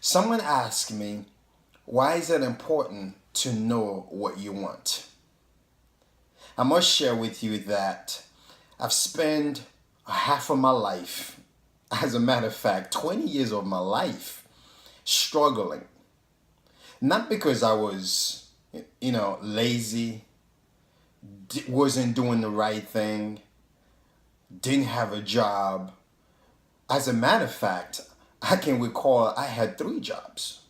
Someone asked me, why is it important to know what you want? I must share with you that I've spent half of my life, as a matter of fact, 20 years of my life, struggling. Not because I was, lazy, wasn't doing the right thing, didn't have a job. As a matter of fact, I can recall I had three jobs.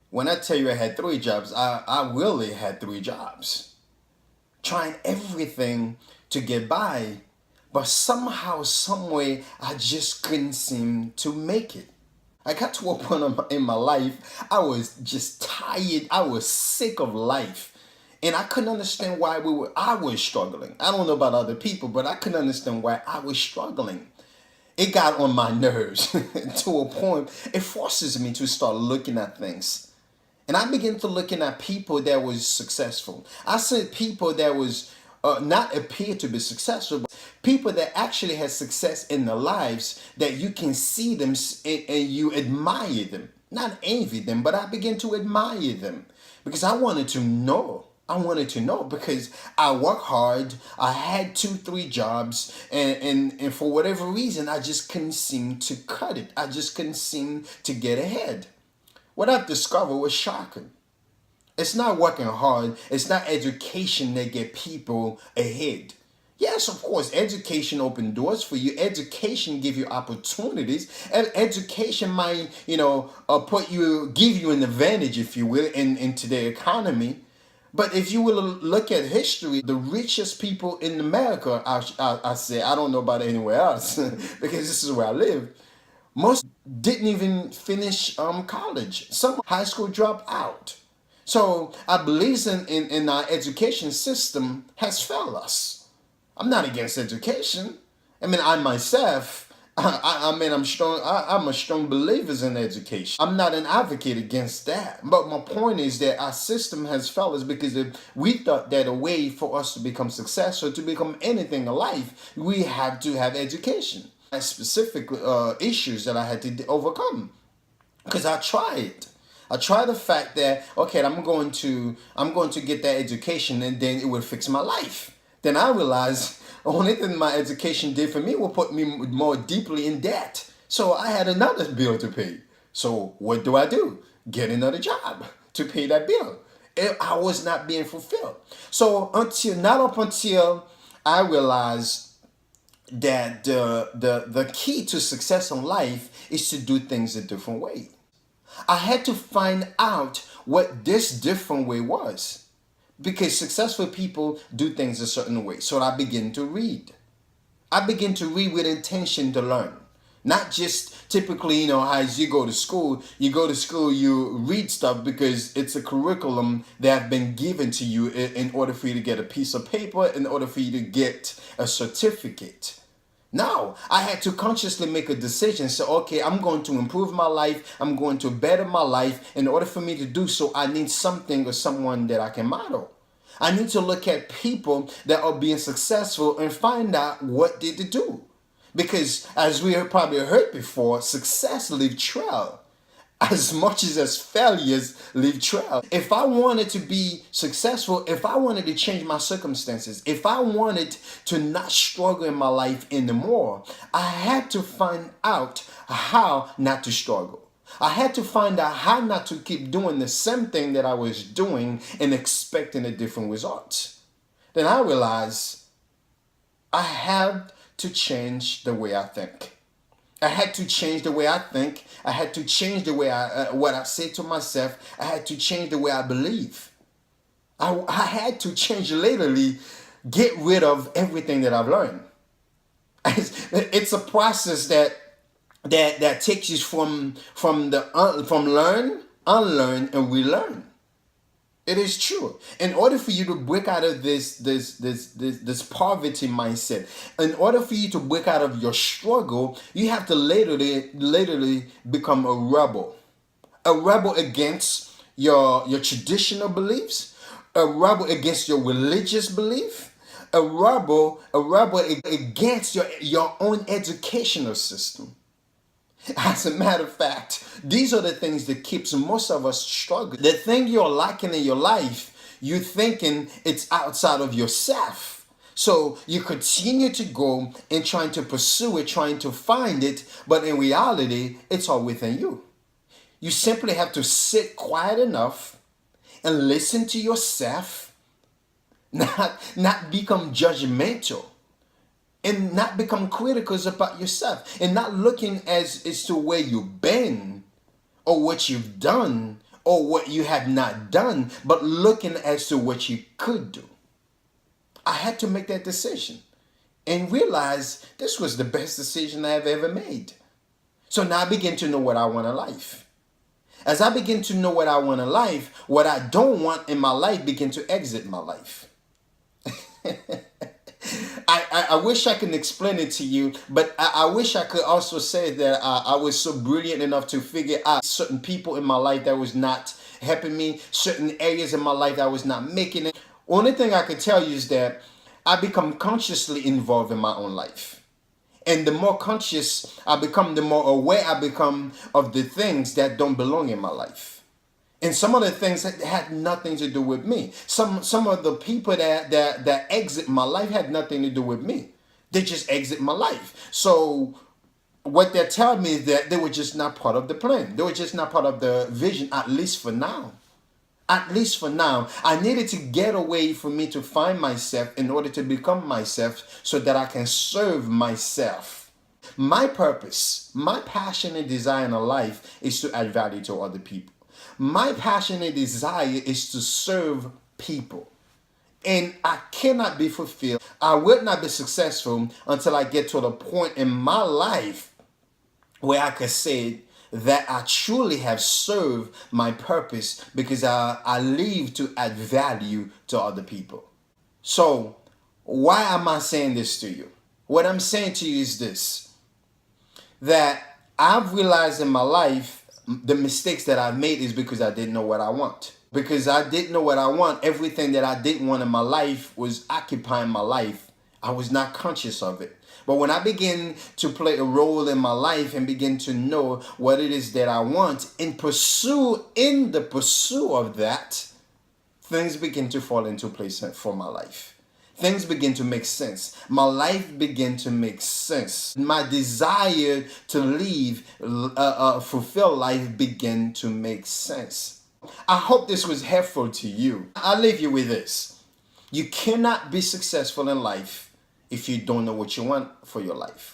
When I tell you I had three jobs, I really had three jobs. Trying everything to get by, but somehow, someway, I just couldn't seem to make it. I got to a point in my life, I was just tired, I was sick of life. And I couldn't understand why I was struggling. I don't know about other people, but I couldn't understand why I was struggling. It got on my nerves to a point, it forces me to start looking at things. And I began to looking at people that was successful. I said people that was not appear to be successful, but people that actually had success in their lives that you can see them and you admire them. Not envy them, but I began to admire them because I wanted to know. I wanted to know because I worked hard. I had two, three jobs, and for whatever reason, I just couldn't seem to cut it. I just couldn't seem to get ahead. What I've discovered was shocking. It's not working hard. It's not education that get people ahead. Yes, of course, education open doors for you. Education give you opportunities. Education might, give you an advantage, if you will, in today's economy. But if you will look at history, the richest people in America, I say, I don't know about anywhere else because this is where I live. Most didn't even finish college. Some high school dropped out. So I believe in our education system has failed us. I'm not against education. I mean, I myself, I'm strong. I'm a strong believer in education. I'm not an advocate against that. But my point is that our system has failed us because if we thought that a way for us to become successful, to become anything in life, we have to have education. Specific issues that I had to overcome because I tried. I tried the fact that okay, I'm going to get that education and then it will fix my life. Then I realized the only thing my education did for me will put me more deeply in debt. So I had another bill to pay. So what do? Get another job to pay that bill. I was not being fulfilled. So not up until I realized that the key to success in life is to do things a different way. I had to find out what this different way was because successful people do things a certain way. So I began to read. I began to read with intention to learn. Not just typically, as you go to school, you read stuff because it's a curriculum that have been given to you in order for you to get a piece of paper, in order for you to get a certificate. No, I had to consciously make a decision. So, okay, I'm going to improve my life. I'm going to better my life. In order for me to do so, I need something or someone that I can model. I need to look at people that are being successful and find out what did they do. Because as we have probably heard before, success leaves trail as much as failures leave trail. If I wanted to be successful, if I wanted to change my circumstances, if I wanted to not struggle in my life anymore, I had to find out how not to struggle. I had to find out how not to keep doing the same thing that I was doing and expecting a different result. Then I realized I had to change the way I think. I had to change the way I think. I had to change the way what I say to myself. I had to change the way I believe. I had to change literally, get rid of everything that I've learned. It's a process that takes you from learn, unlearn, and relearn. It is true. In order for you to break out of this poverty mindset, in order for you to break out of your struggle, you have to literally become a rebel. A rebel against your traditional beliefs, a rebel against your religious belief, a rebel against your own educational system. As a matter of fact, these are the things that keeps most of us struggling. The thing you're lacking in your life, you thinking it's outside of yourself. So you continue to go and trying to pursue it, trying to find it, but in reality, it's all within you. You simply have to sit quiet enough and listen to yourself, not become judgmental and not become critical about yourself and not looking as to where you've been or what you've done or what you have not done, but looking as to what you could do. I had to make that decision and realize this was the best decision I've ever made. So now I begin to know what I want in life. As I begin to know what I want in life, what I don't want in my life begin to exit my life. I wish I could explain it to you, but I wish I could also say that I was so brilliant enough to figure out certain people in my life that was not helping me, certain areas in my life that was not making it. Only thing I can tell you is that I become consciously involved in my own life. And the more conscious I become, the more aware I become of the things that don't belong in my life. And some of the things that had nothing to do with me. Some of the people that exit my life had nothing to do with me. They just exit my life. So what they're telling me is that they were just not part of the plan. They were just not part of the vision, at least for now. At least for now, I needed to get away from me to find myself in order to become myself so that I can serve myself. My purpose, my passion and desire in life is to add value to other people. My passion and desire is to serve people. And I cannot be fulfilled. I will not be successful until I get to the point in my life where I can say that I truly have served my purpose because I live to add value to other people. So, why am I saying this to you? What I'm saying to you is this, that I've realized in my life the mistakes that I've made is because I didn't know what I want. Because I didn't know what I want, everything that I didn't want in my life was occupying my life. I was not conscious of it. But when I begin to play a role in my life and begin to know what it is that I want and in the pursuit of that, things begin to fall into place for my life. Things begin to make sense. My life begin to make sense. My desire to live, fulfill life begin to make sense. I hope this was helpful to you. I'll leave you with this. You cannot be successful in life if you don't know what you want for your life.